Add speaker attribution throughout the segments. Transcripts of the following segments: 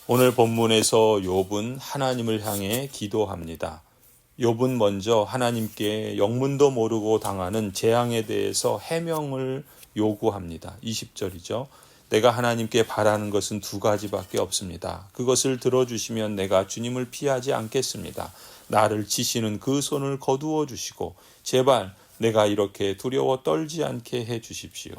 Speaker 1: 오늘 본문에서 욥은 하나님을 향해 기도합니다. 욥은 먼저 하나님께 영문도 모르고 당하는 재앙에 대해서 해명을 요구합니다. 20절이죠. 내가 하나님께 바라는 것은 두 가지밖에 없습니다. 그것을 들어주시면 내가 주님을 피하지 않겠습니다. 나를 치시는 그 손을 거두어 주시고 제발 내가 이렇게 두려워 떨지 않게 해 주십시오.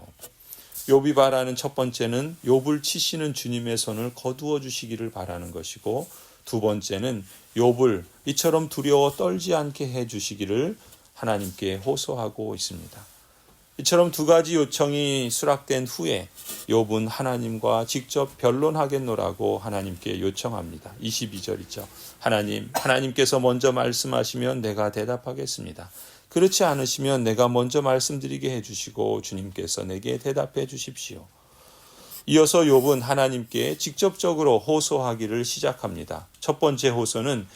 Speaker 1: 욥이 바라는 첫 번째는 욥을 치시는 주님의 손을 거두어 주시기를 바라는 것이고, 두 번째는 욥을 이처럼 두려워 떨지 않게 해 주시기를 하나님께 호소하고 있습니다. 이처럼 두 가지 요청이 수락된 후에 욥은 하나님과 직접 변론하겠노라고 하나님께 요청합니다. 22절이죠. 하나님께서 먼저 말씀하시면 내가 대답하겠습니다. 그렇지 않으시면 내가 먼저 말씀드리게 해주시고 주님께서 내게 대답해 주십시오. 이어서 욥은 하나님께 직접적으로 호소하기를 시작합니다. 첫 번째 호소는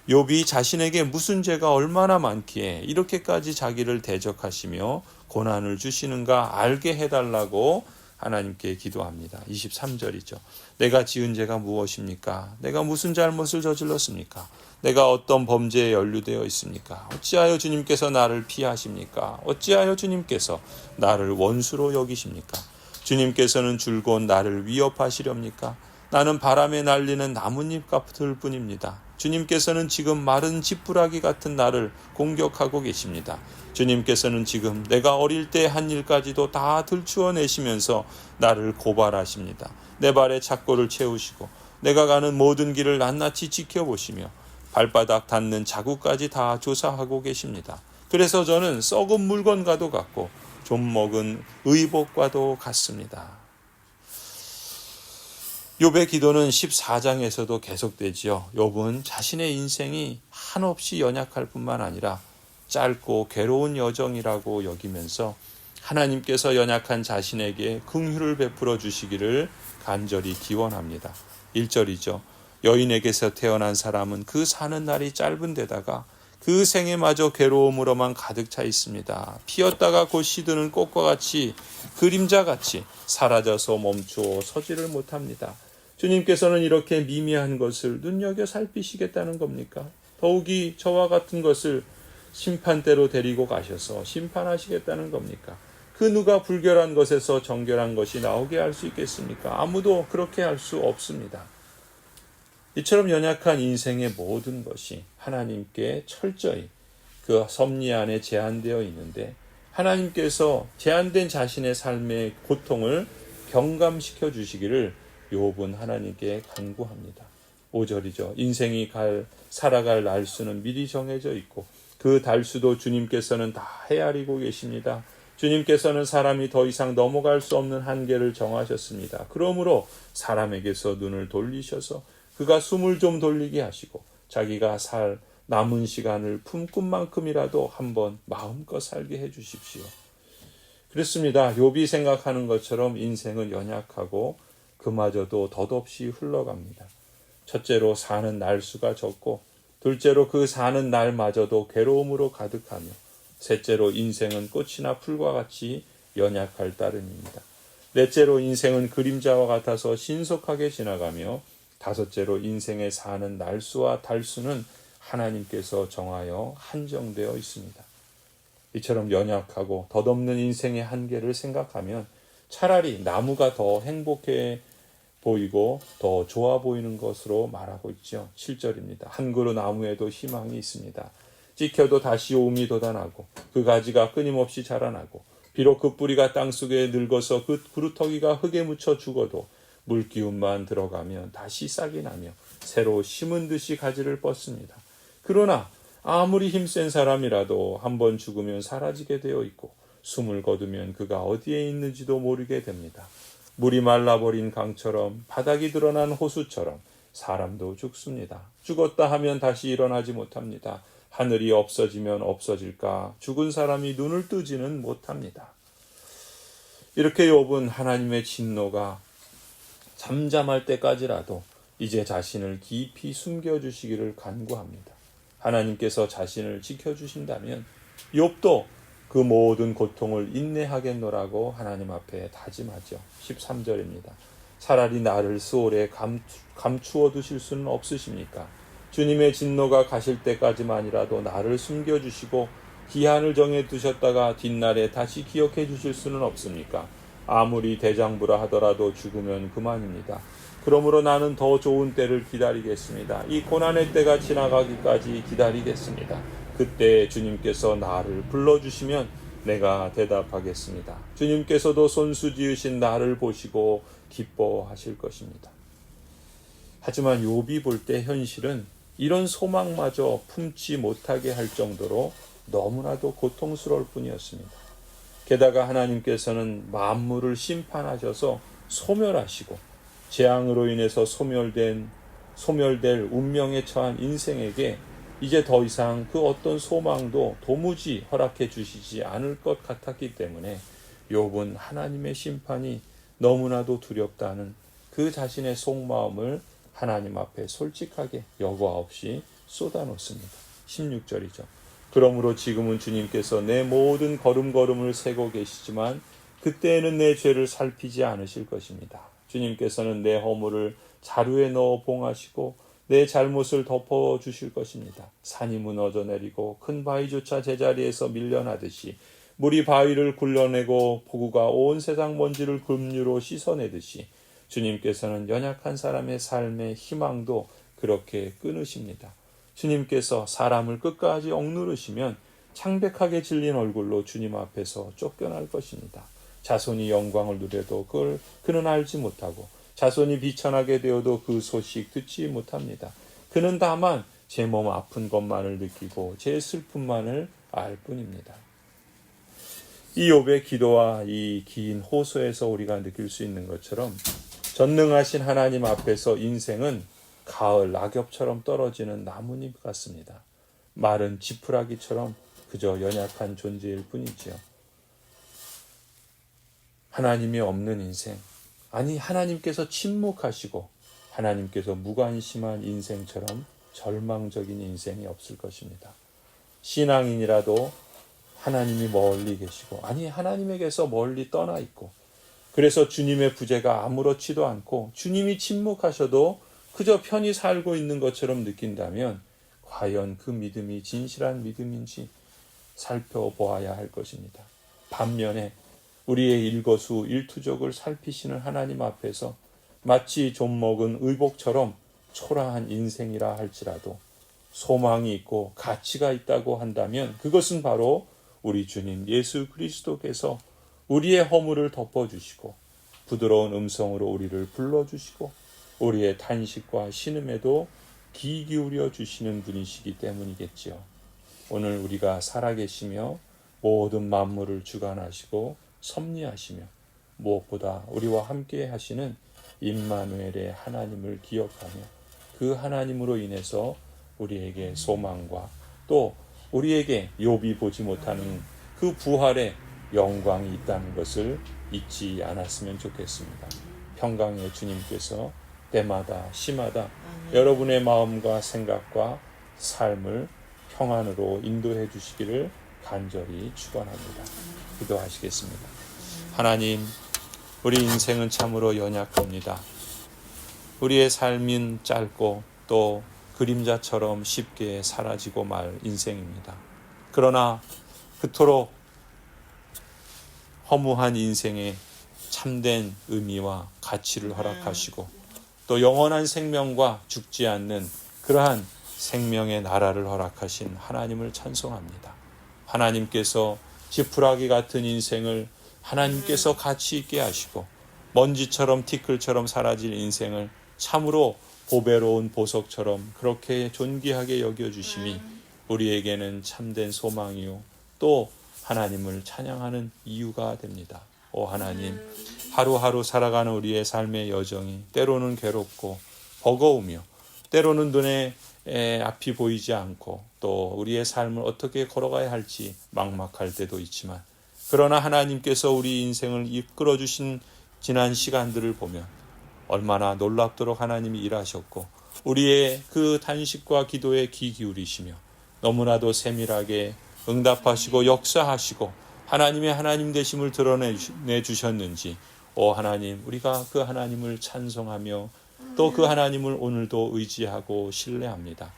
Speaker 1: 욥이 자신에게 무슨 죄가 얼마나 많기에 이렇게까지 자기를 대적하시며 고난을 주시는가 알게 해달라고 하나님께 기도합니다. 23절이죠. 내가 지은 죄가 무엇입니까? 내가 무슨 잘못을 저질렀습니까? 내가 어떤 범죄에 연루되어 있습니까? 어찌하여 주님께서 나를 피하십니까? 어찌하여 주님께서 나를 원수로 여기십니까? 주님께서는 줄곧 나를 위협하시렵니까? 나는 바람에 날리는 나뭇잎 같을 뿐입니다. 주님께서는 지금 마른 지푸라기 같은 나를 공격하고 계십니다. 주님께서는 지금 내가 어릴 때 한 일까지도 다 들추어내시면서 나를 고발하십니다. 내 발에 착고를 채우시고 내가 가는 모든 길을 낱낱이 지켜보시며 발바닥 닿는 자국까지 다 조사하고 계십니다. 그래서 저는 썩은 물건과도 같고 좀 먹은 의복과도 같습니다. 욥의 기도는 14장에서도 계속되지요. 욥은 자신의 인생이 한없이 연약할 뿐만 아니라 짧고 괴로운 여정이라고 여기면서 하나님께서 연약한 자신에게 긍휼을 베풀어 주시기를 간절히 기원합니다. 1절이죠. 여인에게서 태어난 사람은 그 사는 날이 짧은 데다가 그 생애마저 괴로움으로만 가득 차 있습니다. 피었다가 곧 시드는 꽃과 같이 그림자같이 사라져서 멈추어 서지를 못합니다. 주님께서는 이렇게 미미한 것을 눈여겨 살피시겠다는 겁니까? 더욱이 저와 같은 것을 심판대로 데리고 가셔서 심판하시겠다는 겁니까? 그 누가 불결한 것에서 정결한 것이 나오게 할 수 있겠습니까? 아무도 그렇게 할 수 없습니다. 이처럼 연약한 인생의 모든 것이 하나님께 철저히 그 섭리 안에 제한되어 있는데 하나님께서 제한된 자신의 삶의 고통을 경감시켜 주시기를 욥은 하나님께 간구합니다. 5절이죠. 인생이 살아갈 날수는 미리 정해져 있고 그 달수도 주님께서는 다 헤아리고 계십니다. 주님께서는 사람이 더 이상 넘어갈 수 없는 한계를 정하셨습니다. 그러므로 사람에게서 눈을 돌리셔서 그가 숨을 좀 돌리게 하시고 자기가 살 남은 시간을 품꾼만큼이라도 한번 마음껏 살게 해주십시오. 그렇습니다. 욥이 생각하는 것처럼 인생은 연약하고 그마저도 덧없이 흘러갑니다. 첫째로 사는 날수가 적고 둘째로 그 사는 날마저도 괴로움으로 가득하며 셋째로 인생은 꽃이나 풀과 같이 연약할 따름입니다. 넷째로 인생은 그림자와 같아서 신속하게 지나가며 다섯째로 인생에 사는 날수와 달수는 하나님께서 정하여 한정되어 있습니다. 이처럼 연약하고 덧없는 인생의 한계를 생각하면 차라리 나무가 더 행복해 보이고 더 좋아 보이는 것으로 말하고 있죠. 7절입니다. 한 그루 나무에도 희망이 있습니다. 찍혀도 다시 오음이 돋아나고 그 가지가 끊임없이 자라나고 비록 그 뿌리가 땅속에 늙어서 그 그루터기가 흙에 묻혀 죽어도 물기운만 들어가면 다시 싹이 나며 새로 심은 듯이 가지를 뻗습니다. 그러나 아무리 힘센 사람이라도 한번 죽으면 사라지게 되어 있고 숨을 거두면 그가 어디에 있는지도 모르게 됩니다. 물이 말라버린 강처럼 바닥이 드러난 호수처럼 사람도 죽습니다. 죽었다 하면 다시 일어나지 못합니다. 하늘이 없어지면 없어질까 죽은 사람이 눈을 뜨지는 못합니다. 이렇게 욥은 하나님의 진노가 잠잠할 때까지라도 이제 자신을 깊이 숨겨주시기를 간구합니다. 하나님께서 자신을 지켜주신다면 욥도 그 모든 고통을 인내하겠노라고 하나님 앞에 다짐하죠. 13절입니다. 차라리 나를 수월에 감추어 두실 수는 없으십니까? 주님의 진노가 가실 때까지만이라도 나를 숨겨주시고 기한을 정해 두셨다가 뒷날에 다시 기억해 주실 수는 없습니까? 아무리 대장부라 하더라도 죽으면 그만입니다. 그러므로 나는 더 좋은 때를 기다리겠습니다. 이 고난의 때가 지나가기까지 기다리겠습니다. 그때 주님께서 나를 불러주시면 내가 대답하겠습니다. 주님께서도 손수 지으신 나를 보시고 기뻐하실 것입니다. 하지만 욥이 볼 때 현실은 이런 소망마저 품지 못하게 할 정도로 너무나도 고통스러울 뿐이었습니다. 게다가 하나님께서는 만물을 심판하셔서 소멸하시고 재앙으로 인해서 소멸될 운명에 처한 인생에게 이제 더 이상 그 어떤 소망도 도무지 허락해 주시지 않을 것 같았기 때문에 욥은 하나님의 심판이 너무나도 두렵다는 그 자신의 속마음을 하나님 앞에 솔직하게 여과 없이 쏟아놓습니다. 16절이죠. 그러므로 지금은 주님께서 내 모든 걸음걸음을 세고 계시지만 그때에는 내 죄를 살피지 않으실 것입니다. 주님께서는 내 허물을 자루에 넣어 봉하시고 내 잘못을 덮어주실 것입니다. 산이 무너져 내리고 큰 바위조차 제자리에서 밀려나듯이 물이 바위를 굴러내고 폭우가 온 세상 먼지를 급류로 씻어내듯이 주님께서는 연약한 사람의 삶의 희망도 그렇게 끊으십니다. 주님께서 사람을 끝까지 억누르시면 창백하게 질린 얼굴로 주님 앞에서 쫓겨날 것입니다. 자손이 영광을 누려도 그는 알지 못하고 자손이 비천하게 되어도 그 소식 듣지 못합니다. 그는 다만 제 몸 아픈 것만을 느끼고 제 슬픔만을 알 뿐입니다. 이 욥의 기도와 이 긴 호소에서 우리가 느낄 수 있는 것처럼 전능하신 하나님 앞에서 인생은 가을 낙엽처럼 떨어지는 나뭇잎 같습니다. 마른 지푸라기처럼 그저 연약한 존재일 뿐이지요. 하나님이 없는 인생, 아니 하나님께서 침묵하시고 하나님께서 무관심한 인생처럼 절망적인 인생이 없을 것입니다. 신앙인이라도 하나님이 멀리 계시고 아니 하나님에게서 멀리 떠나 있고 그래서 주님의 부재가 아무렇지도 않고 주님이 침묵하셔도 그저 편히 살고 있는 것처럼 느낀다면 과연 그 믿음이 진실한 믿음인지 살펴보아야 할 것입니다. 반면에 우리의 일거수일투족을 살피시는 하나님 앞에서 마치 좀 먹은 의복처럼 초라한 인생이라 할지라도 소망이 있고 가치가 있다고 한다면 그것은 바로 우리 주님 예수 그리스도께서 우리의 허물을 덮어주시고 부드러운 음성으로 우리를 불러주시고 우리의 탄식과 신음에도 귀 기울여 주시는 분이시기 때문이겠지요. 오늘 우리가 살아계시며 모든 만물을 주관하시고 섭리하시며 무엇보다 우리와 함께 하시는 임마누엘의 하나님을 기억하며 그 하나님으로 인해서 우리에게 소망과 또 우리에게 욥이 보지 못하는 그 부활의 영광이 있다는 것을 잊지 않았으면 좋겠습니다. 평강의 주님께서 때마다 시마다 여러분의 마음과 생각과 삶을 평안으로 인도해 주시기를 간절히 축원합니다. 기도하시겠습니다. 하나님, 우리 인생은 참으로 연약합니다. 우리의 삶은 짧고 또 그림자처럼 쉽게 사라지고 말 인생입니다. 그러나 그토록 허무한 인생에 참된 의미와 가치를 허락하시고 또 영원한 생명과 죽지 않는 그러한 생명의 나라를 허락하신 하나님을 찬송합니다. 하나님께서 지푸라기 같은 인생을 하나님께서 가치 있게 하시고 먼지처럼 티끌처럼 사라질 인생을 참으로 보배로운 보석처럼 그렇게 존귀하게 여겨주심이 우리에게는 참된 소망이요 또 하나님을 찬양하는 이유가 됩니다. 오 하나님, 하루하루 살아가는 우리의 삶의 여정이 때로는 괴롭고 버거우며 때로는 눈에 앞이 보이지 않고 또 우리의 삶을 어떻게 걸어가야 할지 막막할 때도 있지만 그러나 하나님께서 우리 인생을 이끌어 주신 지난 시간들을 보면 얼마나 놀랍도록 하나님이 일하셨고 우리의 그 단식과 기도에 귀 기울이시며 너무나도 세밀하게 응답하시고 역사하시고 하나님의 하나님 되심을 드러내 주셨는지 오 하나님, 우리가 그 하나님을 찬송하며 또 그 하나님을 오늘도 의지하고 신뢰합니다.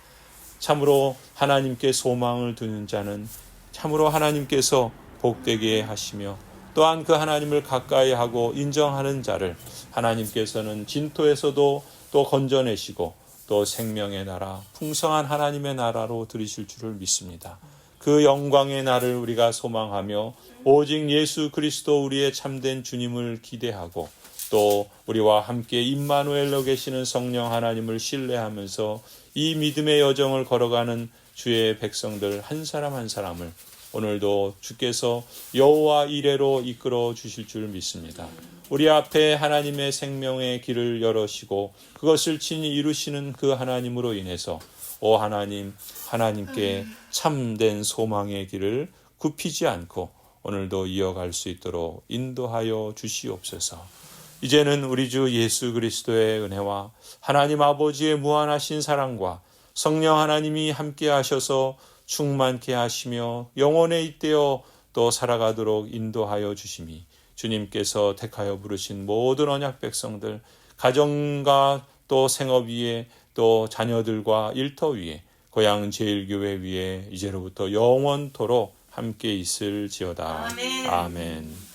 Speaker 1: 참으로 하나님께 소망을 두는 자는 참으로 하나님께서 복되게 하시며, 또한 그 하나님을 가까이 하고 인정하는 자를 하나님께서는 진토에서도 또 건져내시고 또 생명의 나라, 풍성한 하나님의 나라로 들이실 줄을 믿습니다. 그 영광의 날을 우리가 소망하며 오직 예수 그리스도 우리의 참된 주님을 기대하고 또 우리와 함께 임마누엘로 계시는 성령 하나님을 신뢰하면서 이 믿음의 여정을 걸어가는 주의 백성들 한 사람 한 사람을 오늘도 주께서 여호와 이레로 이끌어 주실 줄 믿습니다. 우리 앞에 하나님의 생명의 길을 열으시고 그것을 친히 이루시는 그 하나님으로 인해서 오 하나님, 하나님께 참된 소망의 길을 굽히지 않고 오늘도 이어갈 수 있도록 인도하여 주시옵소서. 이제는 우리 주 예수 그리스도의 은혜와 하나님 아버지의 무한하신 사랑과 성령 하나님이 함께 하셔서 충만케 하시며 영원에 잇대어 또 살아가도록 인도하여 주심이 주님께서 택하여 부르신 모든 언약 백성들, 가정과 또 생업 위에 또 자녀들과 일터 위에 고향 제일교회 위에 이제로부터 영원토록 함께 있을지어다. 아멘.